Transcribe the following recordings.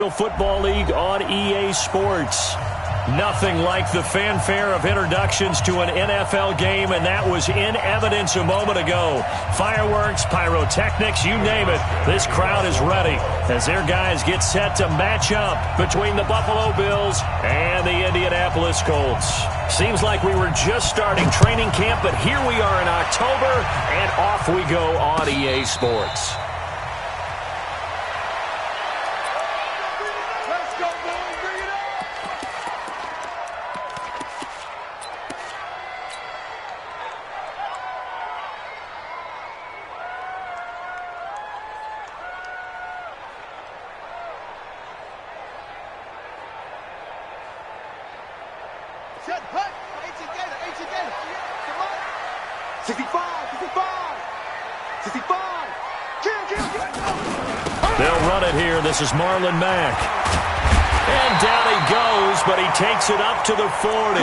Football League on EA Sports. Nothing like the fanfare of introductions to an NFL game, and that was in evidence a moment ago. Fireworks, pyrotechnics, you name it. This crowd is ready as their guys get set to match up between the Buffalo Bills and the Indianapolis Colts. Seems like we were just starting training camp, but here we are in October, and off we go on EA Sports. They'll run it here. This is Marlon Mack. And down he goes, but he takes it up to the 40.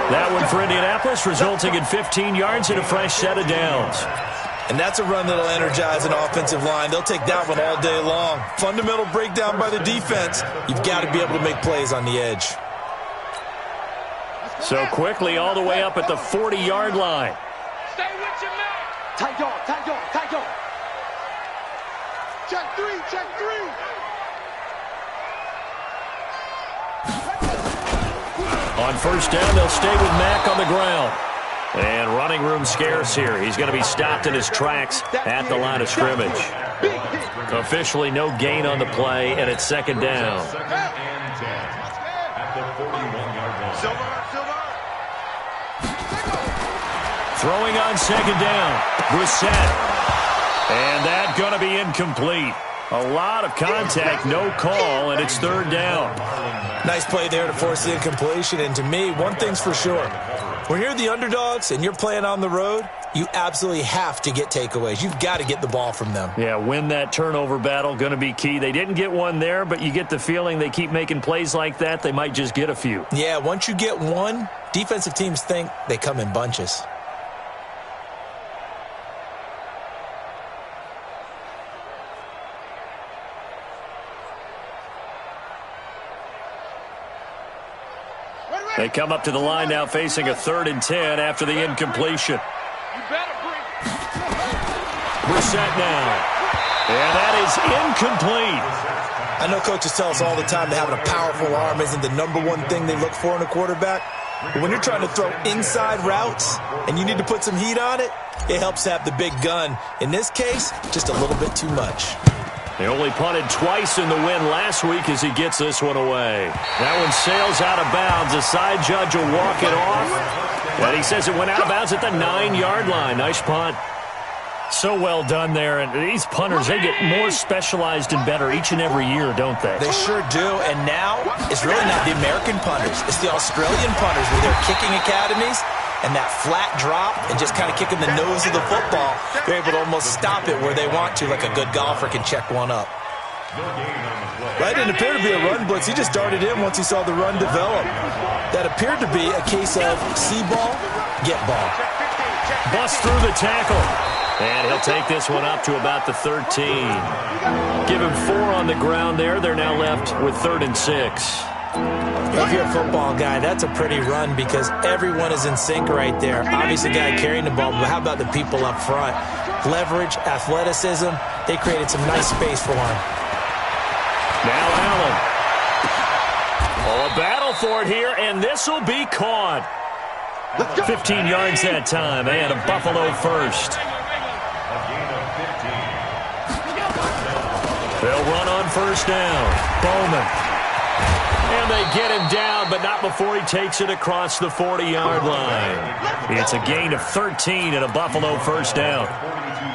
That one for Indianapolis, resulting in 15 yards and a fresh set of downs. And that's a run that'll energize an offensive line. They'll take that one all day long. Fundamental breakdown by the defense. You've got to be able to make plays on the edge. So quickly all the way up at the 40-yard line. Stay with your man. Tight dog, tight dog, tight dog. Check three, check three. On first down, they'll stay with Mack on the ground. And running room scarce here. He's going to be stopped in his tracks at the line of scrimmage. Officially no gain on the play, and it's second down. Throwing on second down. Brissett. And that's going to be incomplete. A lot of contact, no call, and it's third down. Nice play there to force the incompletion. And to me, one thing's for sure. When you're the underdogs and you're playing on the road, you absolutely have to get takeaways. You've got to get the ball from them. Yeah, win that turnover battle, going to be key. They didn't get one there, but you get the feeling they keep making plays like that, they might just get a few. Yeah, once you get one, defensive teams think they come in bunches. They come up to the line now facing a 3rd and 10 after the incompletion. Brissett now. And that is incomplete. I know coaches tell us all the time that having a powerful arm isn't the number one thing they look for in a quarterback. But when you're trying to throw inside routes and you need to put some heat on it, it helps to have the big gun. In this case, just a little bit too much. They only punted twice in the win last week as he gets this one away. That one sails out of bounds. The side judge will walk it off. And he says it went out of bounds at the 9-yard line. Nice punt. So well done there. And these punters, they get more specialized and better each and every year, don't they? They sure do. And now it's really not the American punters. It's the Australian punters with their kicking academies. And that flat drop and just kind of kicking the nose of the football, they're able to almost stop it where they want to, like a good golfer can check one up. That didn't appear to be a run blitz. He just darted in once he saw the run develop. That appeared to be a case of see ball, get ball. Bust through the tackle. And he'll take this one up to about the 13. Give him 4 on the ground there. They're now left with 3rd and 6. If you're a football guy, that's a pretty run because everyone is in sync right there. Obviously, the guy carrying the ball, but how about the people up front? Leverage, athleticism, they created some nice space for him. Now Allen. Oh, a battle for it here, and this will be caught. 15 yards that time, and a Buffalo first. They'll run on first down. Bowman. And they get him down, but not before he takes it across the 40-yard line. It's a gain of 13 and a Buffalo first down.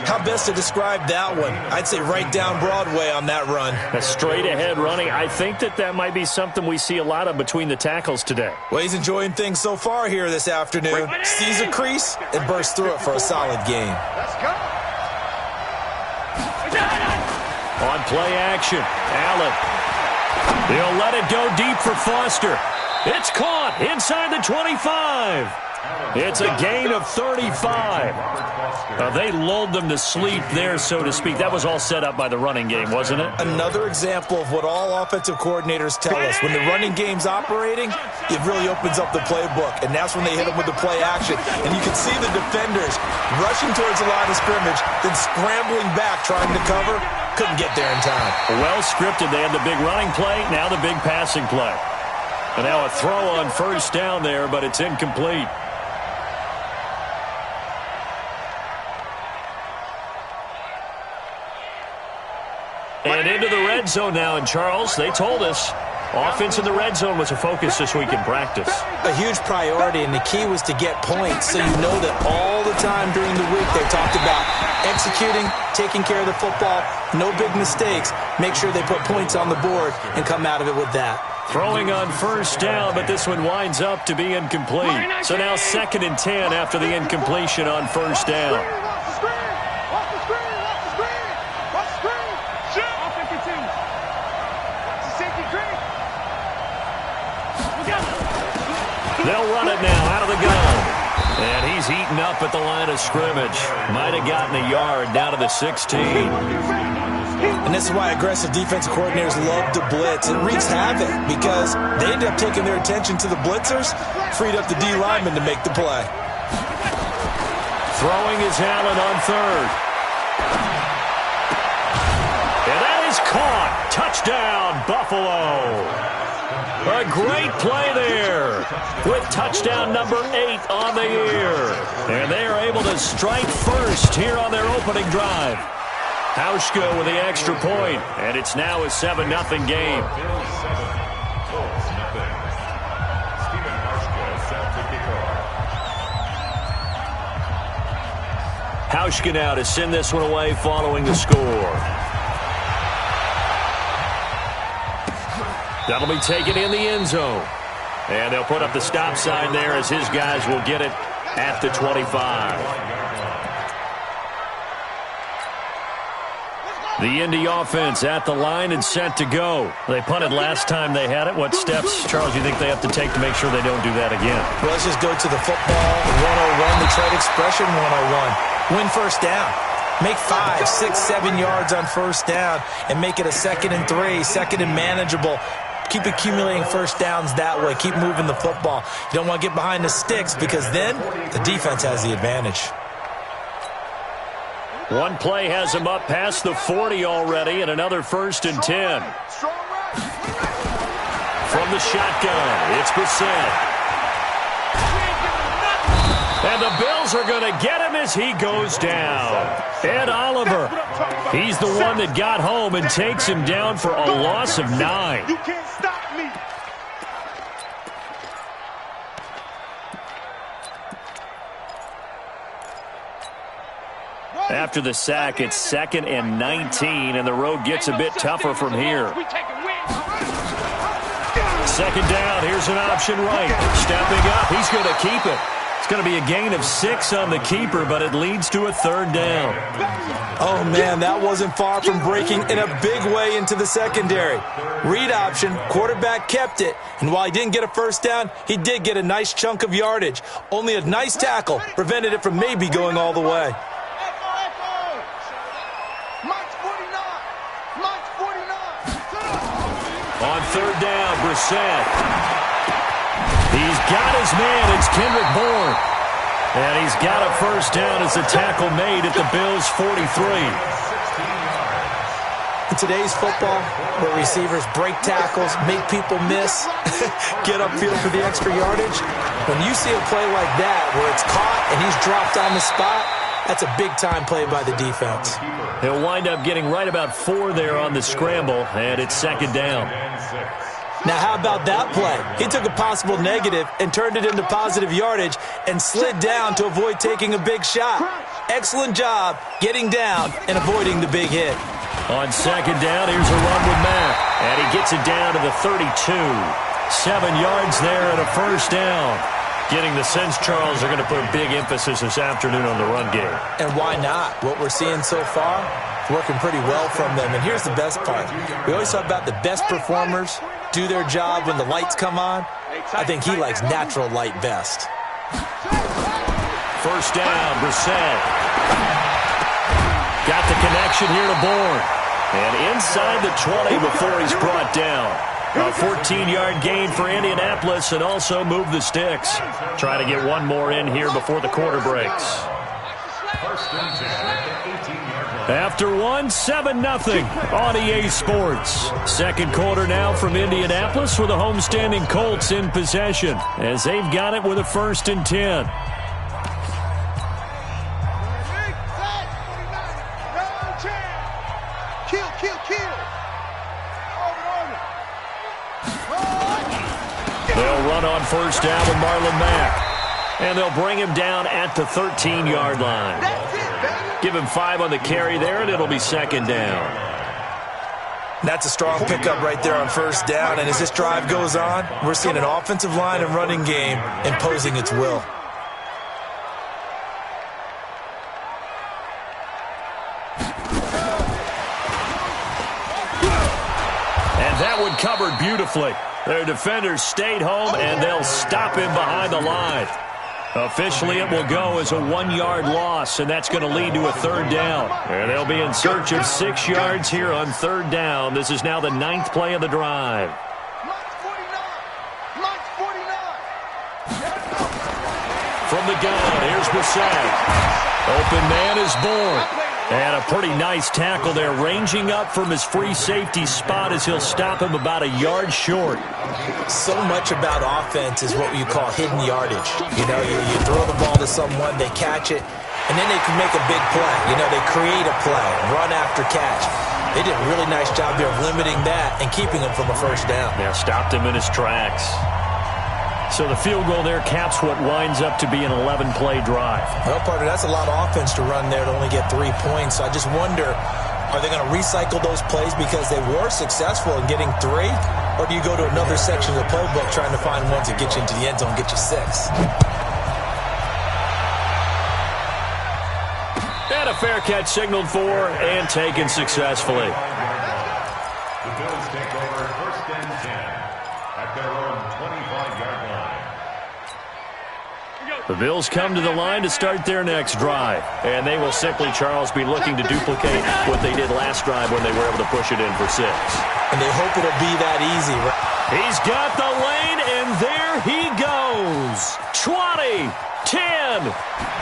How best to describe that one? I'd say right down Broadway on that run. A straight-ahead running. I think that might be something we see a lot of between the tackles today. Well, he's enjoying things so far here this afternoon. Sees a crease and bursts through it for a solid gain. Let's go. On play action, Allen. They'll let it go deep for Foster. It's caught inside the 25. It's a gain of 35. They lulled them to sleep there, so to speak. That was all set up by the running game, wasn't it? Another example of what all offensive coordinators tell us. When the running game's operating, it really opens up the playbook, and that's when they hit them with the play action. And you can see the defenders rushing towards the line of scrimmage, then scrambling back, trying to cover. Couldn't get there in time. Well scripted. They had the big running play, now the big passing play. And now a throw on first down there, but it's incomplete. And into the red zone now, and Charles, they told us offense in the red zone was a focus this week in practice. A huge priority, and the key was to get points, so you know that all the time during the week they talked about executing, taking care of the football, no big mistakes, make sure they put points on the board and come out of it with that. Throwing on first down, but this one winds up to be incomplete. So now 2nd and 10 after the incompletion on first down. They'll run it now out of the gun. And he's eaten up at the line of scrimmage. Might have gotten a yard down to the 16. And this is why aggressive defensive coordinators love to blitz. It wreaks havoc because they end up taking their attention to the blitzers, freed up the D lineman to make the play. Throwing is Allen on third. And that is caught. Touchdown, Buffalo. A great play there with touchdown number 8 on the year. And they are able to strike first here on their opening drive. Hauschka with the extra point, and it's now a 7-0 game. Hauschka now to send this one away following the score. That'll be taken in the end zone. And they'll put up the stop sign there as his guys will get it at the 25. The Indy offense at the line and set to go. They punted last time they had it. What steps, Charles, do you think they have to take to make sure they don't do that again? Well, let's just go to the football 101, the trade expression 101. Win first down. Make 5, 6, 7 yards on first down and make it a 2nd and 3, 2nd and manageable. Keep accumulating first downs that way. Keep moving the football. You don't want to get behind the sticks because then the defense has the advantage. One play has him up past the 40 already, and another 1st and 10. From the shotgun, it's Brissett. And the Bills are going to get him as he goes down. Ed Oliver, he's the one that got home and takes him down for a loss of 9. You can't stop me. After the sack, it's 2nd and 19, and the road gets a bit tougher from here. 2nd down, here's an option right. Stepping up, he's going to keep it. It's going to be a gain of 6 on the keeper, but it leads to a 3rd down. Oh, man, that wasn't far from breaking in a big way into the secondary. Read option, quarterback kept it, and while he didn't get a first down, he did get a nice chunk of yardage. Only a nice tackle prevented it from maybe going all the way. On 3rd down, Brissett. He's got his man. It's Kendrick Bourne. And he's got a first down as the tackle made at the Bills' 43. In today's football, where receivers break tackles, make people miss, get upfield for the extra yardage, when you see a play like that where it's caught and he's dropped on the spot, that's a big-time play by the defense. He'll wind up getting right about 4 there on the scramble, and it's 2nd down. Now, how about that play? He took a possible negative and turned it into positive yardage and slid down to avoid taking a big shot. Excellent job getting down and avoiding the big hit. On 2nd down, here's a run with Mack, and he gets it down to the 32. 7 yards there and a first down. Getting the sense, Charles, they're going to put a big emphasis this afternoon on the run game. And why not? What we're seeing so far, working pretty well from them. And here's the best part. We always talk about the best performers do their job when the lights come on. I think he likes natural light best. First down, Brissett. Got the connection here to Bourne. And inside the 20 before he's brought down. A 14-yard gain for Indianapolis and also move the sticks. Try to get one more in here before the quarter breaks. After one, 7-0 on EA Sports. Second quarter now from Indianapolis with the homestanding Colts in possession as they've got it with a 1st and 10. They'll run on first down with Marlon Mack. And they'll bring him down at the 13-yard line. Give him 5 on the carry there, and it'll be 2nd down. That's a strong pickup right there on first down. And as this drive goes on, we're seeing an offensive line and running game imposing its will. And that one covered beautifully. Their defenders stayed home, and they'll stop him behind the line. Officially, it will go as a 1-yard loss, and that's going to lead to a 3rd down. And they'll be in search of 6 yards here on 3rd down. This is now the 9th play of the drive. From the gun, here's Brissett. Open man is Bourne. And a pretty nice tackle there, ranging up from his free safety spot as he'll stop him about a yard short. So much about offense is what you call hidden yardage. You know, you throw the ball to someone, they catch it, and then they can make a big play. You know, they create a play, run after catch. They did a really nice job here of limiting that and keeping him from a 1st down. Yeah, stopped him in his tracks. So the field goal there caps what winds up to be an 11-play drive. Well, partner, that's a lot of offense to run there to only get 3 points. So I just wonder, are they going to recycle those plays because they were successful in getting 3? Or do you go to another section of the playbook trying to find ones that get you into the end zone and get you 6? And a fair catch signaled for and taken successfully. The Bills take over 1st and 10 at their own 25-yard line. The Bills come to the line to start their next drive. And they will simply, Charles, be looking to duplicate what they did last drive when they were able to push it in for 6. And they hope it'll be that easy, right? He's got the lane, and there he goes. 20, 10,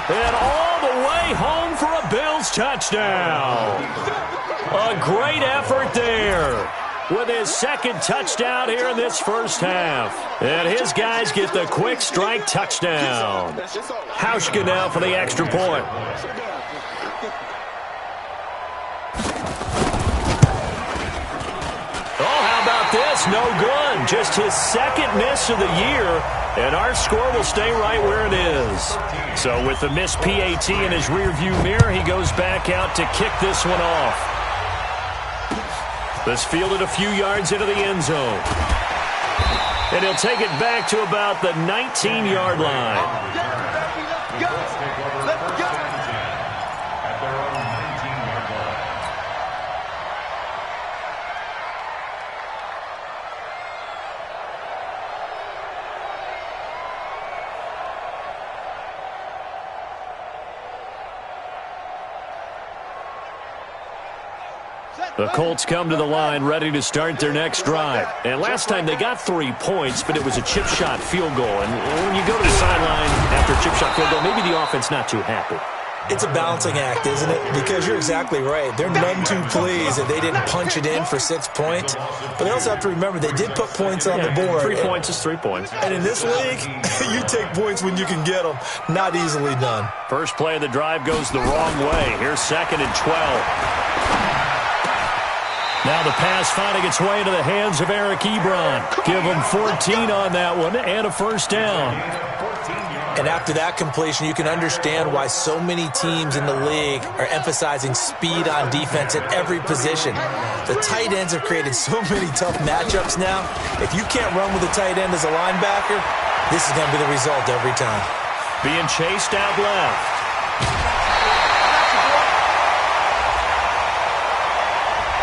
and all the way home for a Bills touchdown. A great effort there with his 2nd touchdown here in this first half. And his guys get the quick strike touchdown. Hauschka now for the extra point. Oh, how about this? No good. Just his 2nd miss of the year. And our score will stay right where it is. So with the missed PAT in his rearview mirror, he goes back out to kick this one off. This fielded a few yards into the end zone. And he'll take it back to about the 19-yard line. The Colts come to the line ready to start their next drive. And last time they got 3 points, but it was a chip shot field goal. And when you go to the sideline after a chip shot field goal, maybe the offense not too happy. It's a balancing act, isn't it? Because you're exactly right. They're none too pleased that they didn't punch it in for 6 points. But they also have to remember they did put points on the board. 3 points is 3 points. And in this league, you take points when you can get them. Not easily done. First play of the drive goes the wrong way. Here's 2nd and 12. Now the pass finding its way into the hands of Eric Ebron. Give him 14 on that one and a 1st down. And after that completion, you can understand why so many teams in the league are emphasizing speed on defense at every position. The tight ends have created so many tough matchups now. If you can't run with a tight end as a linebacker, This is going to be the result every time. Being chased out left.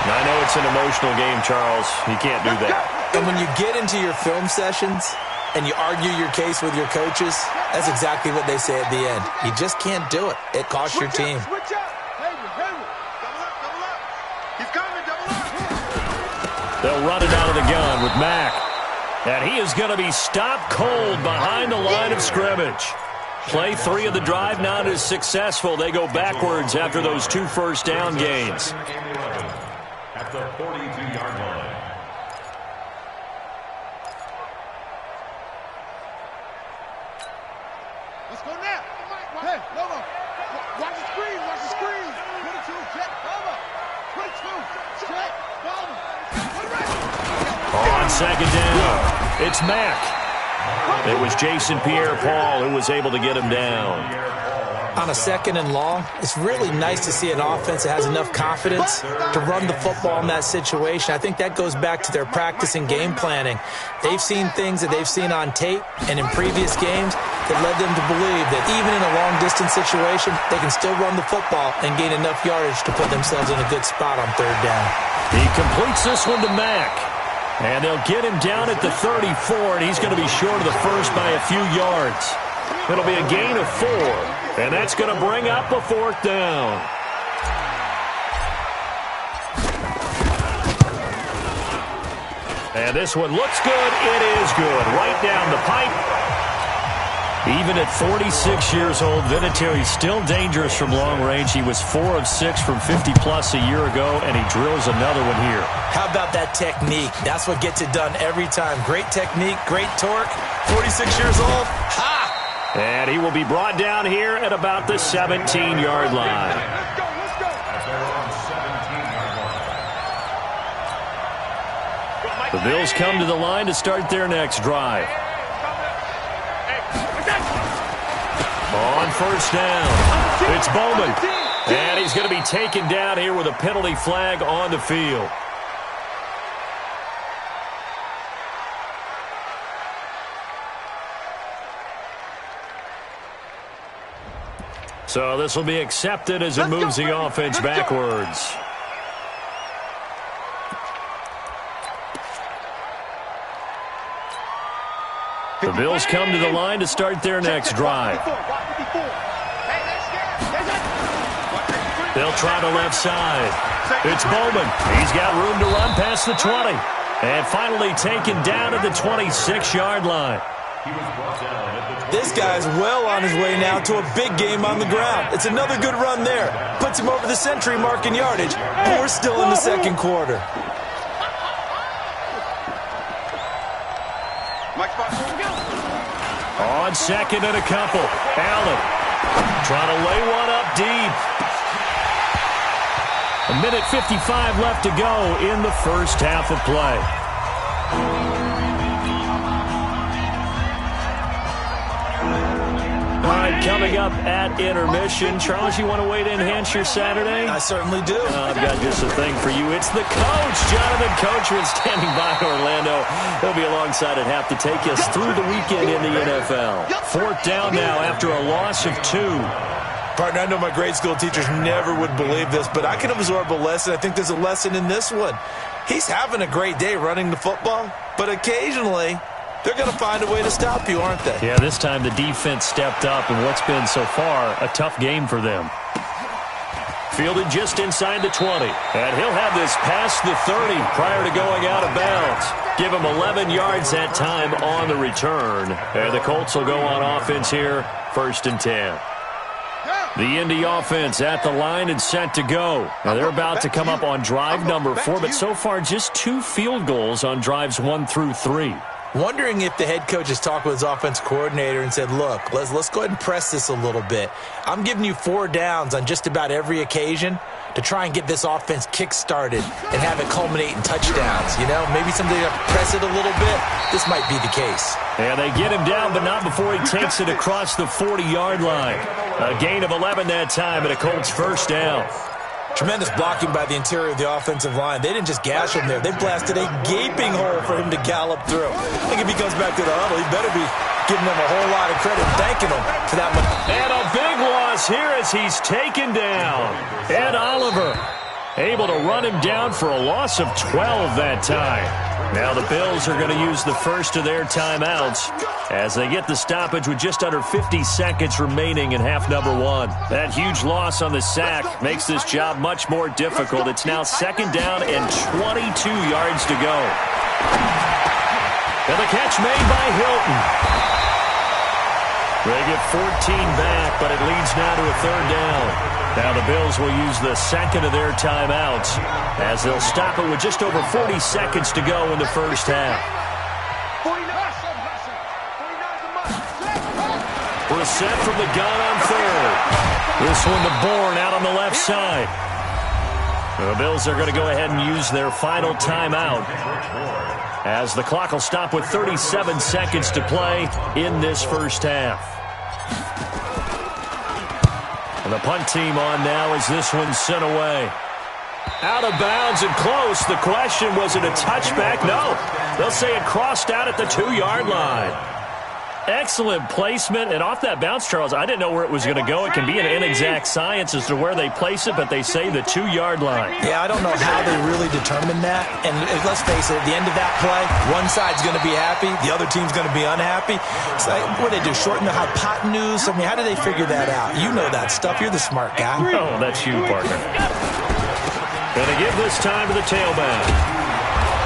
I know it's an emotional game, Charles. You can't do that. And when you get into your film sessions and you argue your case with your coaches, that's exactly what they say at the end. You just can't do it. It costs your team. Switch up. Double up. He's coming, double up. They'll run it out of the gun with Mack. And he is going to be stopped cold behind the line of scrimmage. Play 3 of the drive not as successful. They go backwards after those 2 first down gains. At the 42-yard line. Let's go now. Hey, Lobo. Watch the screen. 22, check. Lobo. 22, check. Lobo. On second down, it's Mack. It was Jason Pierre-Paul who was able to get him down. On a second and long, it's really nice to see an offense that has enough confidence to run the football in that situation. I think that goes back to their practice and game planning. They've seen things that they've seen on tape and in previous games that led them to believe that even in a long-distance situation, they can still run the football and gain enough yardage to put themselves in a good spot on third down. He completes this one to Mack. And they'll get him down at the 34, and he's going to be short of the first by a few yards. It'll be a gain of 4, and that's going to bring up a 4th down. And this one looks good. It is good. Right down the pipe. Even at 46 years old, Vinatieri's still dangerous from long range. He was 4 of 6 from 50-plus a year ago, and he drills another one here. How about that technique? That's what gets it done every time. Great technique, great torque. 46 years old. Ha! And he will be brought down here at about the 17-yard line. Let's go. At their own 17-yard line. The Bills come to the line to start their next drive. On first down, it's Bowman. And he's going to be taken down here with a penalty flag on the field. So this will be accepted as it moves the offense backwards. The Bills come to the line to start their next drive. They'll try the left side. It's Bowman. He's got room to run past the 20. And finally taken down at the 26-yard line. This guy's well on his way now to a big game on the ground. It's another good run there. Puts him over the century mark in yardage. But we're still in the second quarter. On second and a couple. Allen trying to lay one up deep. 1:55 left to go in the first half of play. All right, coming up at intermission. Charles, you want to wait to enhance your Saturday? I certainly do. I've got just a thing for you. It's the coach, Jonathan Coachman, standing by Orlando. He'll be alongside at half to take us through the weekend in the NFL. 4th down now after a loss of 2. Partner, I know my grade school teachers never would believe this, but I can absorb a lesson. I think there's a lesson in this one. He's having a great day running the football, but occasionally they're going to find a way to stop you, aren't they? Yeah, this time the defense stepped up in what's been so far a tough game for them. Fielded just inside the 20, and he'll have this past the 30 prior to going out of bounds. Give him 11 yards that time on the return. And the Colts will go on offense here, 1st and 10. The Indy offense at the line and set to go. Now they're about to come up on drive number 4, but so far just 2 field goals on drives 1 through 3. Wondering if the head coach has talked with his offense coordinator and said, look, let's go ahead and press this a little bit. I'm giving you 4 downs on just about every occasion to try and get this offense kick-started and have it culminate in touchdowns. You know, maybe somebody to press it a little bit. This might be the case. Yeah, they get him down, but not before he takes it across the 40-yard line. A gain of 11 that time and a Colts first down. Tremendous blocking by the interior of the offensive line. They didn't just gash him there. They blasted a gaping hole for him to gallop through. I think if he comes back to the huddle, he better be giving them a whole lot of credit, thanking them for that much. And a big loss here as he's taken down. Ed Oliver able to run him down for a loss of 12 that time. Now the Bills are going to use the first of their timeouts as they get the stoppage with just under 50 seconds remaining in half number one. That huge loss on the sack makes this job much more difficult. It's now second down and 22 yards to go. And the catch made by Hilton. They get 14 back, but it leads now to a third down. Now the Bills will use the second of their timeouts as they'll stop it with just over 40 seconds to go in the first half. Brissett from the gun on third. This one to Bourne out on the left side. The Bills are going to go ahead and use their final timeout as the clock will stop with 37 seconds to play in this first half. And the punt team on now as this one's sent away. Out of bounds and close. The question, was it a touchback? No. They'll say it crossed out at the 2-yard line. Excellent placement. And off that bounce, Charles, I didn't know where it was going to go. It can be an inexact science as to where they place it, but they say the 2-yard line. Yeah, I don't know how they really determine that. And let's face it, at the end of that play, one side's going to be happy, the other team's going to be unhappy. So what do they do, shorten the hypotenuse? I mean, how do they figure that out? You know that stuff. You're the smart guy. Oh, that's you, partner. Going to give this time to the tailback.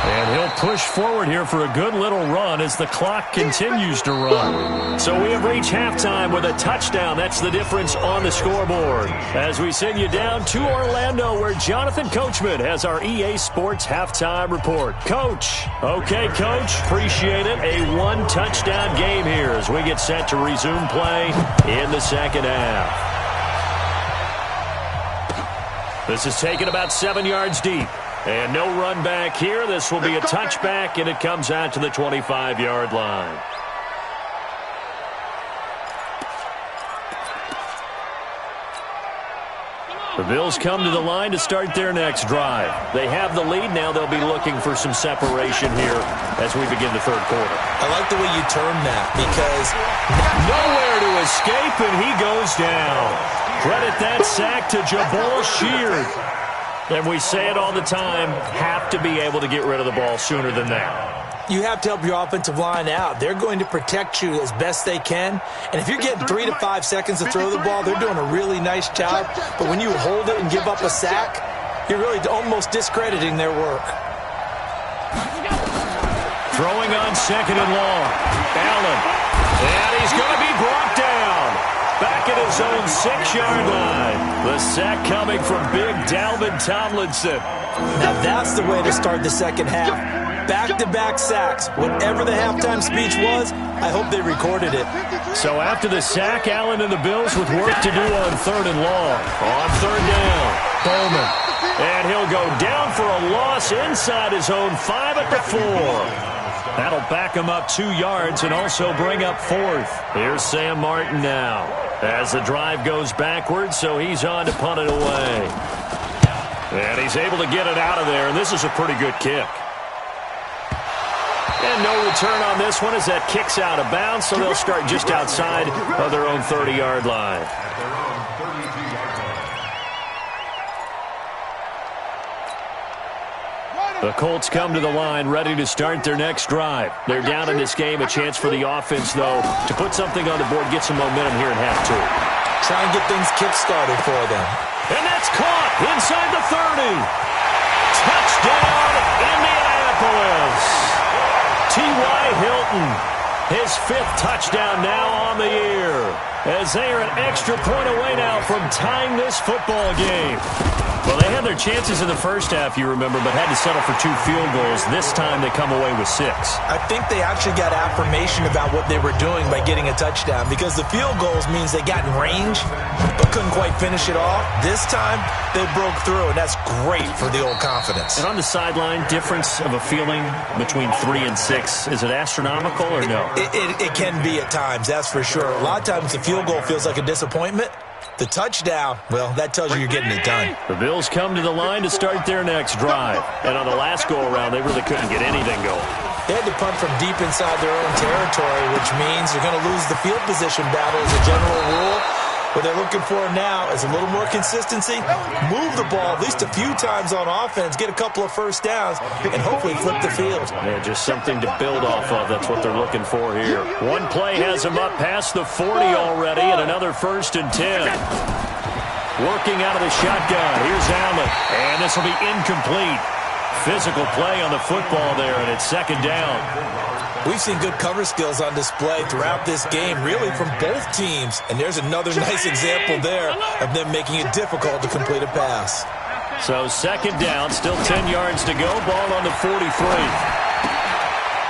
And he'll push forward here for a good little run as the clock continues to run. So we have reached halftime with a touchdown. That's the difference on the scoreboard. As we send you down to Orlando, where Jonathan Coachman has our EA Sports halftime report. Coach. Okay, Coach. Appreciate it. A one-touchdown game here as we get set to resume play in the second half. This is taken about 7 yards deep. And no run back here. This will be a touchback, and it comes out to the 25-yard line. The Bills come to the line to start their next drive. They have the lead. Now they'll be looking for some separation here as we begin the third quarter. I like the way you term that because nowhere to escape, and he goes down. Credit that sack to Jabal Sheard. And we say it all the time, have to be able to get rid of the ball sooner than that. You have to help your offensive line out. They're going to protect you as best they can. And if you're getting 3 to 5 seconds to throw the ball, they're doing a really nice job. But when you hold it and give up a sack, you're really almost discrediting their work. Throwing on second and long. Allen. And he's going to be brought down. Back at his own 6-yard line. The sack coming from big Dalvin Tomlinson. Now that's the way to start the second half. Back-to-back sacks. Whatever the halftime speech was, I hope they recorded it. So after the sack, Allen and the Bills with work to do on third and long. On third down, Bowman. And he'll go down for a loss inside his own 5 at the 4. That'll back him up 2 yards and also bring up fourth. Here's Sam Martin now as the drive goes backwards, so he's on to punt it away. And he's able to get it out of there, and this is a pretty good kick. And no return on this one as that kicks out of bounds, so they'll start just outside of their own 30-yard line. The Colts come to the line ready to start their next drive. They're down in this game. A chance for the offense, though, to put something on the board, get some momentum here in half two. Try and get things kick-started for them. And that's caught inside the 30. Touchdown, Indianapolis. T.Y. Hilton, his 5th touchdown now on the year, as they are an extra point away now from tying this football game. Well, they had their chances in the first half, you remember, but had to settle for 2 field goals. This time they come away with 6. I think they actually got affirmation about what they were doing by getting a touchdown, because the field goals means they got in range but couldn't quite finish it off. This time they broke through, and that's great for the old confidence. And on the sideline, difference of a feeling between 3 and 6, is it astronomical or no? It can be at times, that's for sure. A lot of times the field goal feels like a disappointment. The touchdown, well, that tells you you're getting it done. The Bills come to the line to start their next drive. And on the last go-around, they really couldn't get anything going. They had to punt from deep inside their own territory, which means you're going to lose the field position battle as a general rule. What they're looking for now is a little more consistency, move the ball at least a few times on offense, get a couple of first downs, and hopefully flip the field. Yeah, just something to build off of. That's what they're looking for here. One play has them up past the 40 already, and another 1st and 10. Working out of the shotgun. Here's Allen, and this will be incomplete. Physical play on the football there, and it's 2nd down. We've seen good cover skills on display throughout this game, really from both teams. And there's another nice example there of them making it difficult to complete a pass. So 2nd down, still 10 yards to go. Ball on the 43.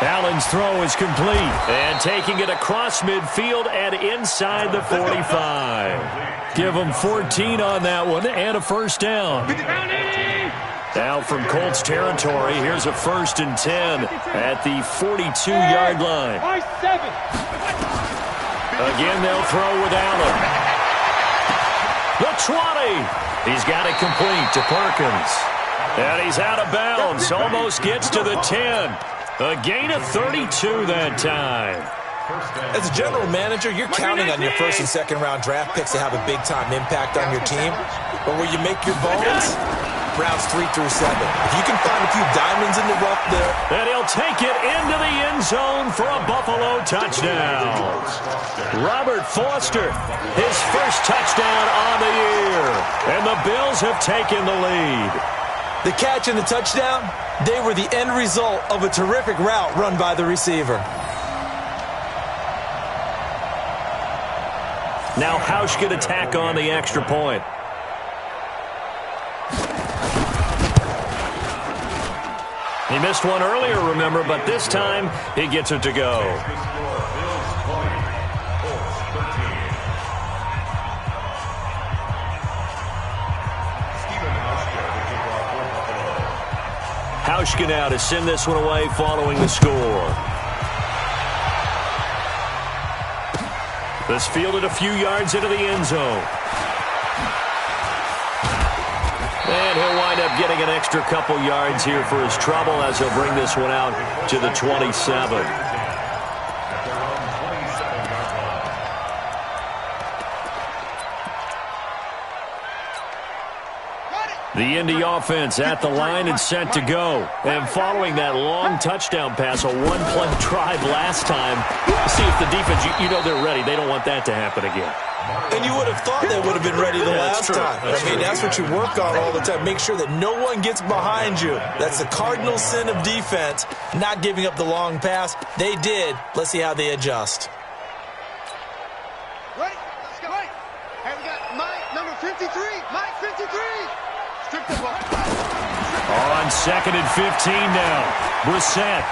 Allen's throw is complete. And taking it across midfield and inside the 45. Give them 14 on that one and a 1st down. Now from Colts territory, here's a 1st and 10 at the 42-yard line. Again, they'll throw with Allen. The 20. He's got it complete to Perkins. And he's out of bounds. Almost gets to the 10. A gain of 32 that time. As a general manager, you're counting on your 1st and 2nd round draft picks to have a big-time impact on your team. But where you make your bones, rounds 3 through 7. If you can find a few diamonds in the rough there. And he'll take it into the end zone for a Buffalo touchdown. Robert Foster, his 1st touchdown on the year. And the Bills have taken the lead. The catch and the touchdown, they were the end result of a terrific route run by the receiver. Now Hausch can attack on the extra point. He missed one earlier, remember, but this time he gets it to go. Hauschka now to send this one away following the score. This fielded a few yards into the end zone. And he'll wind up getting an extra couple yards here for his trouble as he'll bring this one out to the 27. The Indy offense at the line and set to go. And following that long touchdown pass, a one-play drive last time, see if the defense, you know they're ready. They don't want that to happen again. And you would have thought they would have been ready the last time. That's what you work on all the time. Make sure that no one gets behind you. That's the cardinal sin of defense, not giving up the long pass. They did. Let's see how they adjust. Ready? Let's go. Hey, we got Mike, number 53. Mike, 53. Strip the ball. On 2nd and 15 now. Brissett.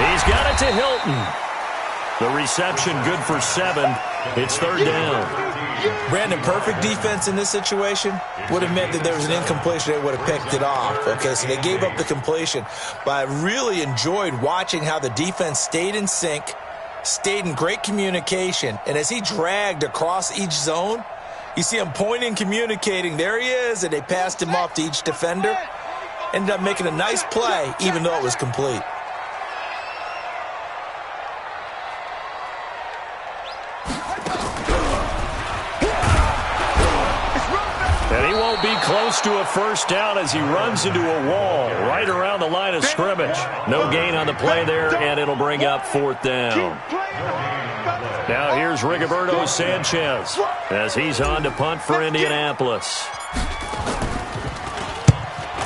He's got it to Hilton. The reception good for 7. It's 3rd down. Brandon, perfect defense in this situation would have meant that there was an incompletion. They would have picked it off. Okay, so they gave up the completion. But I really enjoyed watching how the defense stayed in sync, stayed in great communication. And as he dragged across each zone, you see him pointing, communicating. There he is, and they passed him off to each defender. Ended up making a nice play, even though it was complete. And he won't be close to a 1st down as he runs into a wall right around the line of scrimmage. No gain on the play there, and it'll bring up 4th down. Now here's Rigoberto Sanchez as he's on to punt for Indianapolis.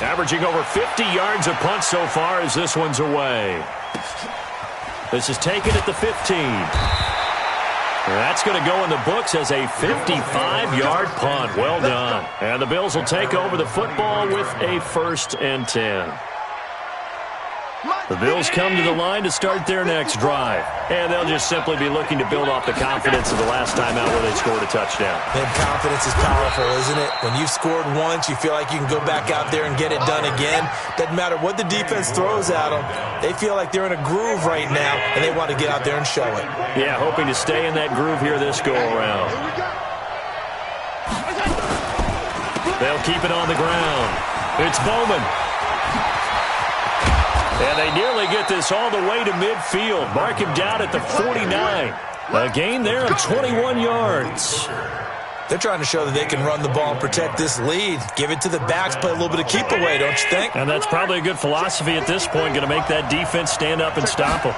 Averaging over 50 yards a punt so far as this one's away. This is taken at the 15. That's going to go in the books as a 55-yard punt. Well done. And the Bills will take over the football with a 1st and 10. Mike, The Bills come to the line to start their next drive. And they'll just simply be looking to build off the confidence of the last time out where they scored a touchdown. And confidence is powerful, isn't it? When you've scored once, you feel like you can go back out there and get it done again. Doesn't matter what the defense throws at them. They feel like they're in a groove right now, and they want to get out there and show it. Yeah, hoping to stay in that groove here this go-around. They'll keep it on the ground. It's Bowman. And they nearly get this all the way to midfield. Mark him down at the 49. A gain there of 21 yards. They're trying to show that they can run the ball and protect this lead. Give it to the backs, play a little bit of keep away, don't you think? And that's probably a good philosophy at this point, going to make that defense stand up and stop them.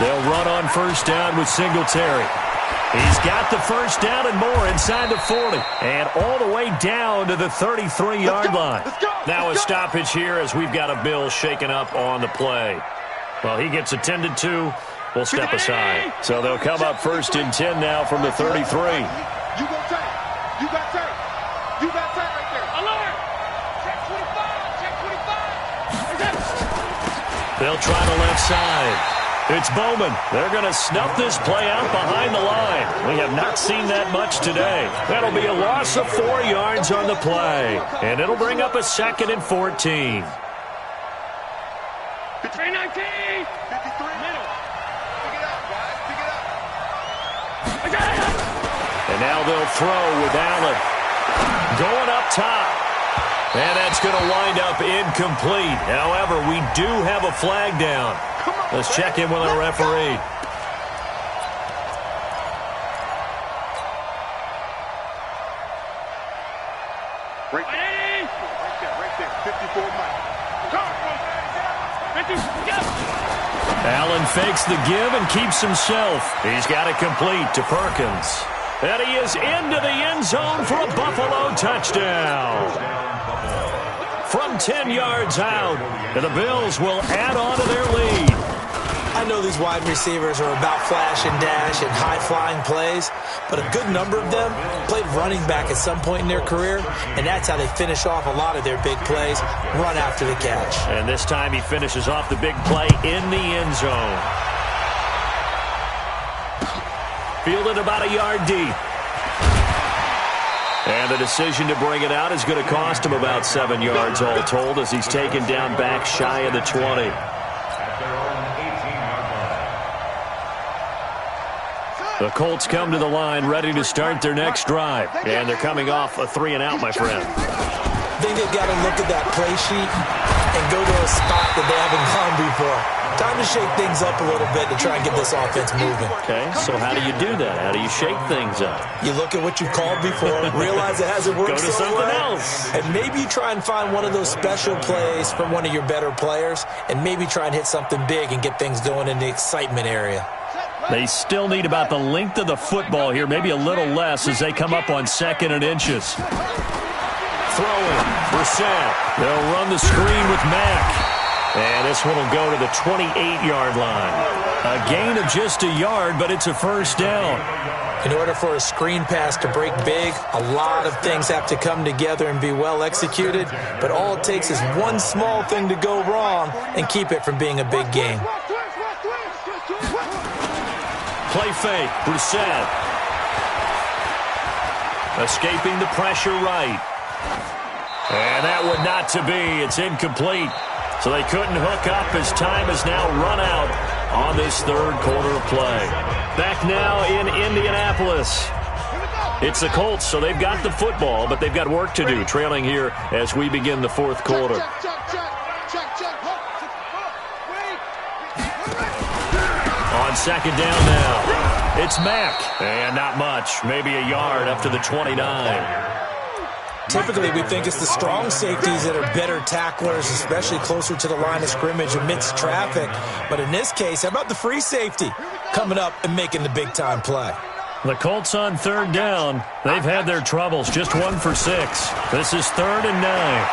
They'll run on first down with Singletary. He's got the first down and more inside the 40. And all the way down to the 33-yard line. Now a stoppage here as we've got a Bill shaken up on the play. Well, he gets attended to. We'll step aside. So they'll come up first and 10 now from the 33. You go take. You got take. You got take right there. Alert. Check 25. Check 25. They'll try the left side. It's Bowman. They're going to snuff this play out behind the line. We have not seen that much today. That'll be a loss of 4 yards on the play. And it'll bring up a 2nd and 14. 319. 53. Middle. Pick it up, guys. Pick it up. I got it. And now they'll throw with Allen. Going up top. And that's going to wind up incomplete. However, we do have a flag down. Let's check in with our referee. Right there. 54 miles. Allen fakes the give and keeps himself. He's got it complete to Perkins. And he is into the end zone for a Buffalo touchdown. From 10 yards out, and the Bills will add on to their lead. I know these wide receivers are about flash and dash and high-flying plays, but a good number of them played running back at some point in their career, and that's how they finish off a lot of their big plays, run after the catch. And this time he finishes off the big play in the end zone. Fielded about a yard deep. And the decision to bring it out is going to cost him about 7 yards all told as he's taken down back shy of the 20. The Colts come to the line ready to start their next drive. And they're coming off a 3-and-out, my friend. I think they've got to look at that play sheet and go to a spot that they haven't gone before. Time to shake things up a little bit to try and get this offense moving. Okay, so how do you do that? How do you shake things up? You look at what you've called before, realize it hasn't worked Go to so something well, else. and maybe you try and find one of those special plays from one of your better players, and maybe try and hit something big and get things going in the excitement area. They still need about the length of the football here, maybe a little less as they come up on 2nd and inches. Throwing, Brissett. They'll run the screen with Mack. And this one will go to the 28-yard line. A gain of just a yard, but it's a first down. In order for a screen pass to break big, a lot of things have to come together and be well executed, but all it takes is one small thing to go wrong and keep it from being a big game. Play fake, Brissett. Escaping the pressure right. And that would not to be. It's incomplete. So they couldn't hook up as time has now run out on this third quarter of play. Back now in Indianapolis. It's the Colts, so they've got the football, but they've got work to do, trailing here as we begin the fourth quarter. On 2nd down now, it's Mack. And not much, maybe a yard up to the 29. Typically, we think it's the strong safeties that are better tacklers, especially closer to the line of scrimmage amidst traffic. But in this case, how about the free safety coming up and making the big-time play? The Colts on 3rd down. They've had their troubles, just 1 for 6. This is 3rd and 9.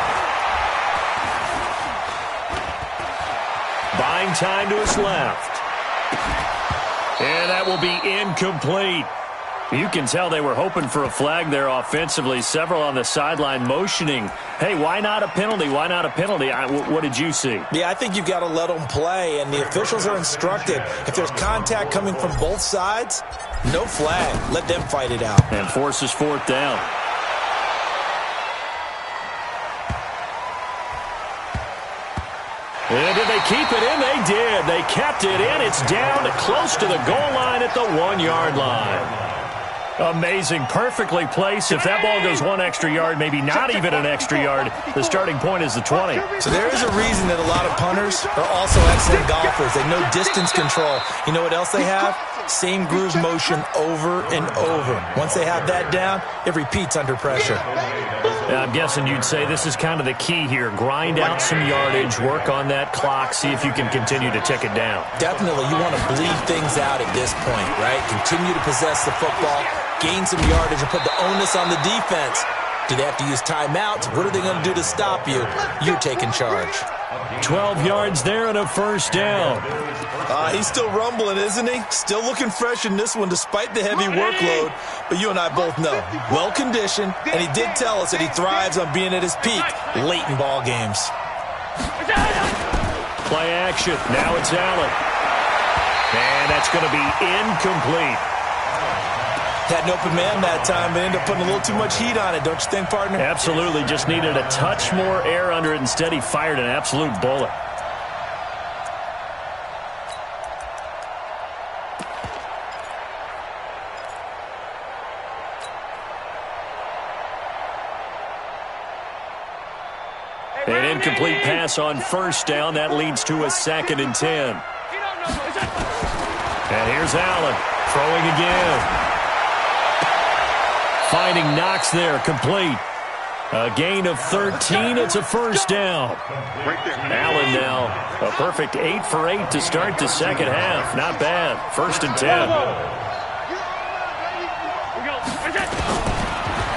Buying time to his left. And that will be incomplete. You can tell they were hoping for a flag there offensively. Several on the sideline motioning, hey, why not a penalty? Why not a penalty? What did you see? Yeah, I think you've got to let them play, and the officials are instructed. If there's contact coming from both sides, no flag. Let them fight it out. And forces fourth down. And did they keep it in? They did. They kept it in. It's down close to the goal line at the 1-yard line. Amazing. Perfectly placed. If that ball goes one extra yard, maybe not even an extra yard, the starting point is the 20. So there is a reason that a lot of punters are also excellent golfers. They know distance control. You know what else they have? Same groove motion over and over. Once they have that down, it repeats under pressure. I'm guessing you'd say this is kind of the key here. Grind out some yardage, work on that clock, see if you can continue to tick it down. Definitely. You want to bleed things out at this point, right? Continue to possess the football, gain some yardage, and put the onus on the defense. Do they have to use timeouts? What are they going to do to stop you? You're taking charge. 12 yards there and a first down. He's still rumbling, isn't he? Still looking fresh in this one despite the heavy workload. But you and I both know, well-conditioned, and he did tell us that he thrives on being at his peak late in ball games. Play action. Now it's Allen. And that's going to be incomplete. Had an open man that time, but ended up putting a little too much heat on it, don't you think, partner? Absolutely. Just needed a touch more air under it. Instead, he fired an absolute bullet. An incomplete pass on first down. That leads to a 2nd and 10. And here's Allen throwing again. Finding Knox there, complete. A gain of 13. It's a first down. Allen now a perfect 8 for 8 to start the second half. Not bad. 1st and 10.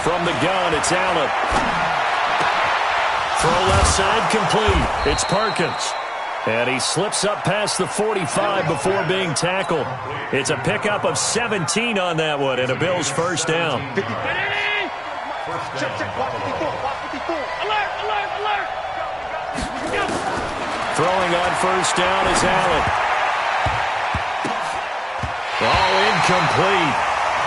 From the gun, it's Allen. Throw left side, complete. It's Perkins. And he slips up past the 45 before being tackled. It's a pickup of 17 on that one, and a Bills first down. Throwing on first down is Allen. All incomplete.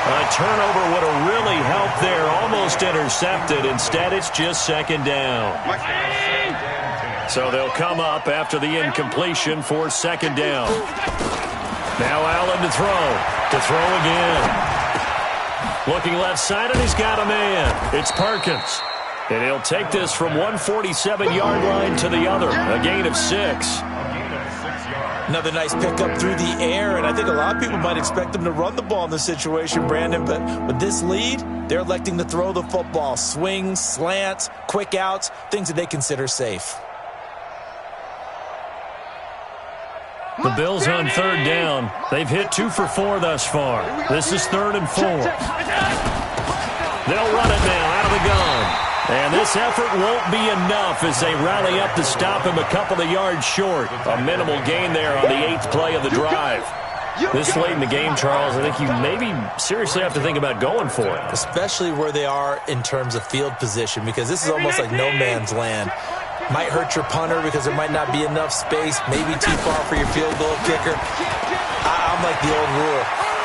A turnover would have really helped there. Almost intercepted. Instead, it's just 2nd down. So they'll come up after the incompletion for 2nd down. Now Allen to throw again. Looking left side, and he's got a man. It's Perkins. And he'll take this from 147-yard line to the other. A gain of 6. Another nice pickup through the air, and I think a lot of people might expect them to run the ball in this situation, Brandon, but with this lead, they're electing to throw the football. Swings, slants, quick outs, things that they consider safe. The Bills on 3rd down. They've hit 2 for 4 thus far. This is 3rd and 4. They'll run it now out of the gun. And this effort won't be enough as they rally up to stop him a couple of yards short. A minimal gain there on the 8th play of the drive. This late in the game, Charles, I think you maybe seriously have to think about going for it. Especially where they are in terms of field position, because this is almost like no man's land. Might hurt your punter because there might not be enough space, maybe too far for your field goal kicker. I'm like the old rule.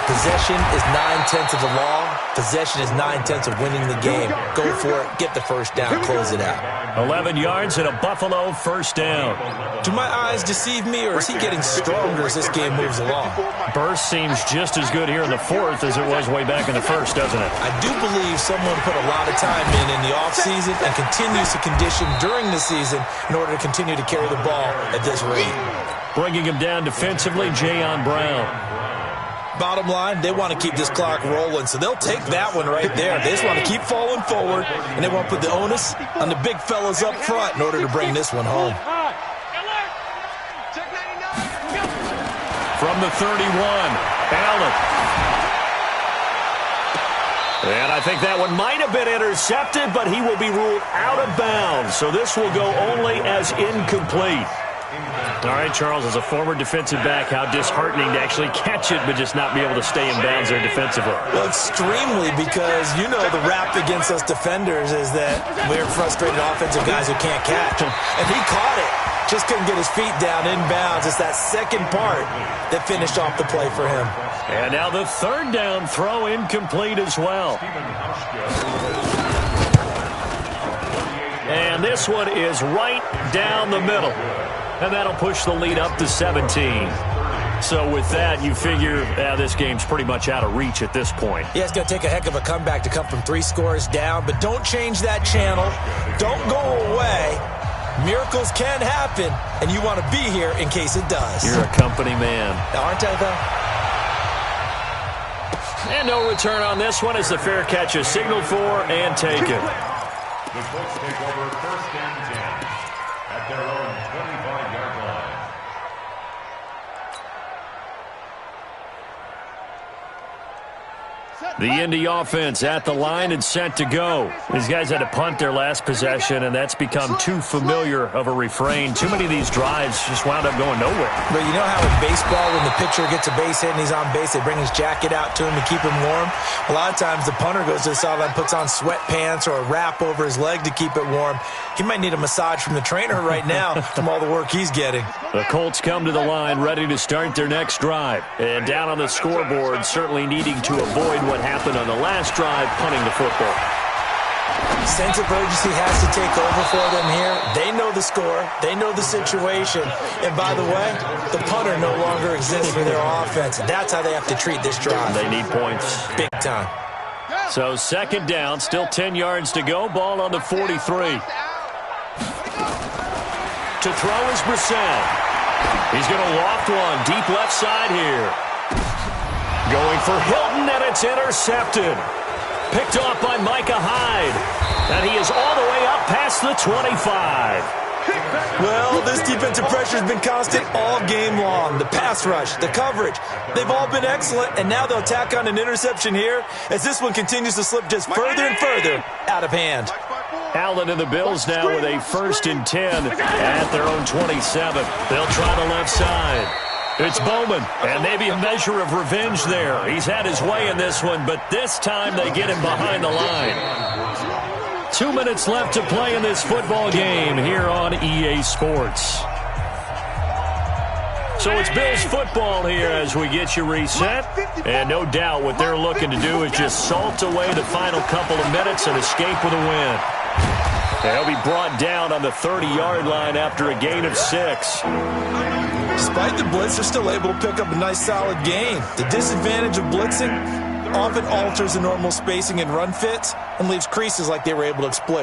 Possession is 9/10 of the law. Possession is 9/10 of winning the game. Go for it. Get the first down. Close it out. 11 yards and a Buffalo first down. Do my eyes deceive me, or is he getting stronger as this game moves along? Burst seems just as good here in the 4th as it was way back in the 1st, doesn't it? I do believe someone put a lot of time in the offseason and continues to condition during the season in order to continue to carry the ball at this rate. Bringing him down defensively, Jayon Brown. Bottom line, they want to keep this clock rolling, so they'll take that one right there. They just want to keep falling forward, and they want to put the onus on the big fellas up front in order to bring this one home. From the 31, Allen. And I think that one might have been intercepted, but he will be ruled out of bounds. So this will go only as incomplete. All right, Charles, as a former defensive back, how disheartening to actually catch it but just not be able to stay in bounds there defensively. Well, extremely, because you know the rap against us defenders is that we're frustrated offensive guys who can't catch. And he caught it. Just couldn't get his feet down in bounds. It's that second part that finished off the play for him. And now the third down throw incomplete as well. And this one is right down the middle. And that'll push the lead up to 17. So with that, you figure this game's pretty much out of reach at this point. Yeah, it's going to take a heck of a comeback to come from 3 scores down. But don't change that channel. Don't go away. Miracles can happen, and you want to be here in case it does. You're a company man. Aren't I, though? And no return on this one as the fair catch is signaled for and taken. The Colts take over first and 10 at their own 25-yard line. The Indy offense at the line and set to go. These guys had to punt their last possession, and that's become too familiar of a refrain. Too many of these drives just wound up going nowhere. But you know how in baseball, when the pitcher gets a base hit and he's on base, they bring his jacket out to him to keep him warm? A lot of times the punter goes to the sideline, puts on sweatpants or a wrap over his leg to keep it warm. He might need a massage from the trainer right now from all the work he's getting. The Colts come to the line ready to start their next drive. And down on the scoreboard, certainly needing to avoid what happened on the last drive, punting the football. Sense of urgency has to take over for them here. They know the score. They know the situation. And by the way, the punter no longer exists for their offense. That's how they have to treat this drive. They need points. Big time. So second down, still 10 yards to go. Ball on the 43. To throw is Brissett. He's going to loft one deep left side here. Going for Hilton, and it's intercepted. Picked off by Micah Hyde. And he is all the way up past the 25. Well, this defensive pressure has been constant all game long. The pass rush, the coverage, they've all been excellent, and now they'll tack on an interception here as this one continues to slip just further and further out of hand. Allen and the Bills now with a 1st and 10 at their own 27. They'll try the left side. It's Bowman, and maybe a measure of revenge there. He's had his way in this one, but this time they get him behind the line. 2 minutes left to play in this football game here on EA Sports. So it's Bills football here as we get you reset. And no doubt what they're looking to do is just salt away the final couple of minutes and escape with a win. They'll be brought down on the 30-yard line after a gain of 6. Despite the blitz, they're still able to pick up a nice, solid gain. The disadvantage of blitzing often alters the normal spacing and run fits and leaves creases like they were able to exploit